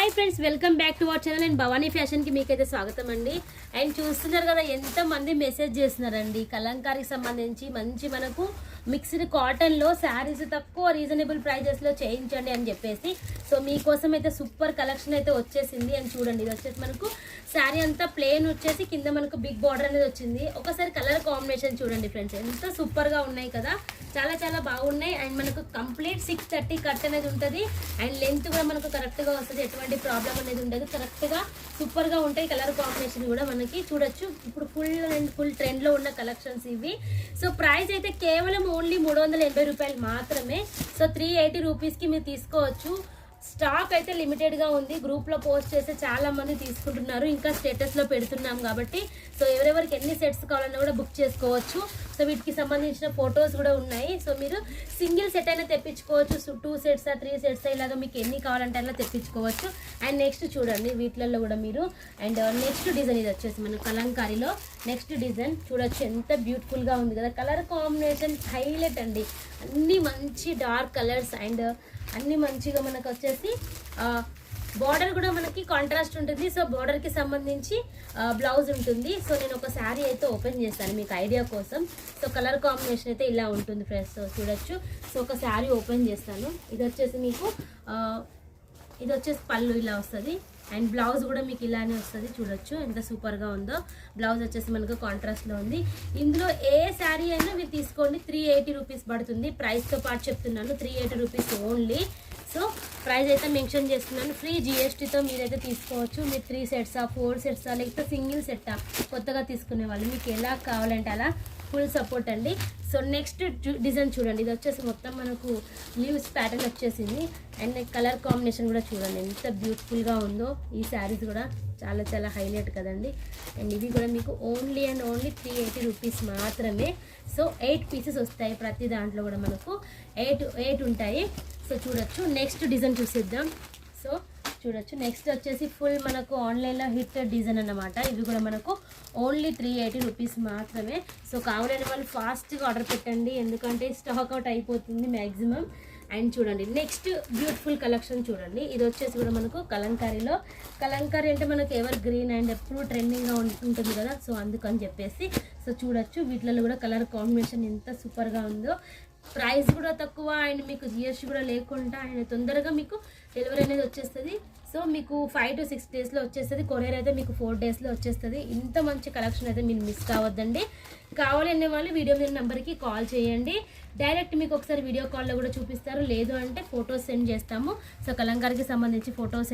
Hi friends, welcome back to our channel. And Bhavani ఫ్యాషన్కి మీకైతే స్వాగతం అండి. అండ్ చూస్తున్నారు కదా ఎంతమంది మెసేజ్ చేస్తున్నారండి కలంకారీకి సంబంధించి మంచి మనకు మిక్స్డ్ కాటన్లో శారీస్ తక్కువ రీజనబుల్ ప్రైజెస్లో చేయించండి అని చెప్పేసి. సో మీకోసం అయితే సూపర్ కలెక్షన్ అయితే వచ్చేసింది. అండ్ చూడండి, ఇది వచ్చేసి మనకు శారీ అంతా ప్లెయిన్ వచ్చేసి కింద మనకు బిగ్ బార్డర్ అనేది వచ్చింది. ఒకసారి కలర్ కాంబినేషన్ చూడండి ఫ్రెండ్స్, ఎంత సూపర్గా ఉన్నాయి కదా, చాలా చాలా బాగున్నాయి. అండ్ మనకు కంప్లీట్ 630 కట్ అనేది ఉంటుంది. అండ్ లెంత్ కూడా మనకు కరెక్ట్గా వస్తుంది, ఎటువంటి ప్రాబ్లం అనేది ఉండదు, కరెక్ట్గా సూపర్గా ఉంటాయి. కలర్ కాంబినేషన్ కూడా మనకి చూడొచ్చు. ఇప్పుడు ఫుల్ ట్రెండ్లో ఉన్న కలెక్షన్స్ ఇవి. సో ప్రైస్ అయితే కేవలం ఓన్లీ 380 రూపాయలు మాత్రమే. సో 380 రూపీస్కి మీరు తీసుకోవచ్చు. స్టాక్ అయితే లిమిటెడ్గా ఉంది. గ్రూప్లో పోస్ట్ చేస్తే చాలా మంది తీసుకుంటున్నారు, ఇంకా స్టేటస్లో పెడుతున్నాం కాబట్టి. సో ఎవరెవరికి ఎన్ని సెట్స్ కావాలన్నా కూడా బుక్ చేసుకోవచ్చు. సో వీటికి సంబంధించిన ఫొటోస్ కూడా ఉన్నాయి. సో మీరు సింగిల్ సెట్ అయినా తెప్పించుకోవచ్చు, 2 సెట్స్ 3 సెట్స్ ఇలాగా మీకు ఎన్ని కావాలంటే అలా తెప్పించుకోవచ్చు. అండ్ నెక్స్ట్ చూడండి వీటిలలో కూడా మీరు. అండ్ నెక్స్ట్ డిజైన్ ఇది వచ్చేసి మన కలంకారీలో నెక్స్ట్ డిజైన్ చూడొచ్చు, ఎంత బ్యూటిఫుల్గా ఉంది కదా. కలర్ కాంబినేషన్ హైలైట్ అండి, అన్ని మంచి డార్క్ కలర్స్. అండ్ అన్ని మంచిగా మనకు వచ్చేసి బార్డర్ కూడా మనకి కాంట్రాస్ట్ ఉంటుంది. సో బార్డర్కి సంబంధించి బ్లౌజ్ ఉంటుంది. సో నేను ఒక శారీ అయితే ఓపెన్ చేస్తాను మీకు ఐడియా కోసం. సో కలర్ కాంబినేషన్ అయితే ఇలా ఉంటుంది ఫ్రెండ్స్. సో చూడొచ్చు. సో ఒక శారీ ఓపెన్ చేస్తాను. ఇది వచ్చేసి మీకు ఇది వచ్చేసి పళ్ళు ఇలా వస్తుంది. అండ్ బ్లౌజ్ కూడా మీకు ఇలానే వస్తుంది. చూడొచ్చు ఎంత సూపర్గా ఉందో. బ్లౌజ్ వచ్చేసి మనకు కాంట్రాస్ట్లో ఉంది. ఇందులో ఏ శారీ అయినా మీరు తీసుకోండి, 380 రూపీస్ పడుతుంది. ప్రైస్తో పాటు చెప్తున్నాను, 380 రూపీస్ ఓన్లీ. సో ప్రైస్ అయితే మెన్షన్ చేస్తున్నాను. ఫ్రీ జిఎస్టీతో మీరైతే తీసుకోవచ్చు. మీరు 3 సెట్సా 4 సెట్సా లేకపోతే సింగిల్ సెట్టా కొత్తగా తీసుకునే వాళ్ళు మీకు ఎలా కావాలంటే అలా ఫుల్ సపోర్ట్ అండి. సో నెక్స్ట్ డిజైన్ చూడండి, ఇది వచ్చేసి మొత్తం మనకు లీవ్స్ ప్యాటర్న్ వచ్చేసింది. అండ్ కలర్ కాంబినేషన్ కూడా చూడండి ఎంత బ్యూటిఫుల్గా ఉందో. ఈ శారీస్ కూడా చాలా చాలా హైలైట్ కదండి. అండ్ ఇవి కూడా మీకు ఓన్లీ అండ్ ఓన్లీ 380 రూపీస్ మాత్రమే. సో 8 పీసెస్ వస్తాయి ప్రతి దాంట్లో కూడా మనకు 8 ఉంటాయి. సో చూడొచ్చు. నెక్స్ట్ డిజైన్ చూసిద్దాం. సో చూడొచ్చు, నెక్స్ట్ వచ్చేసి ఫుల్ మనకు ఆన్లైన్లో హిట్ డిజైన్ అన్నమాట. ఇవి కూడా మనకు ఓన్లీ 380 రూపీస్ మాత్రమే. సో కావాలని వాళ్ళు ఫాస్ట్గా ఆర్డర్ పెట్టండి, ఎందుకంటే స్టాక్ అవుట్ అయిపోతుంది మ్యాక్సిమం. అండ్ చూడండి నెక్స్ట్ బ్యూటిఫుల్ కలెక్షన్ చూడండి. ఇది వచ్చేసి కూడా మనకు కలంకారీలో. కలంకారీ అంటే మనకు ఎవర్ గ్రీన్ అండ్ ఎప్పుడు ట్రెండింగ్గా ఉంటుంది కదా, సో అందుకని చెప్పేసి. సో చూడొచ్చు వీటిలో కూడా కలర్ కాంబినేషన్ ఎంత సూపర్గా ఉందో. ప్రైస్ కూడా తక్కువ అండ్ మీకు జిఎస్టీ కూడా లేకుండా అండ్ తొందరగా మీకు డెలివరీ అనేది వచ్చేస్తుంది. సో మీకు 5 to 6 డేస్లో వచ్చేస్తుంది. కొరియర్ అయితే మీకు 4 డేస్లో వచ్చేస్తుంది. ఇంత మంచి కలెక్షన్ అయితే మీరు మిస్ కావద్దండి. కావాలి అనే వాళ్ళు వీడియో మీద నెంబర్కి కాల్ చేయండి. డైరెక్ట్ మీకు ఒకసారి వీడియో కాల్లో కూడా చూపిస్తారు, లేదు అంటే ఫొటోస్ సెండ్ చేస్తాము. సో కలంకారీకి సంబంధించి ఫొటోస్ అయితే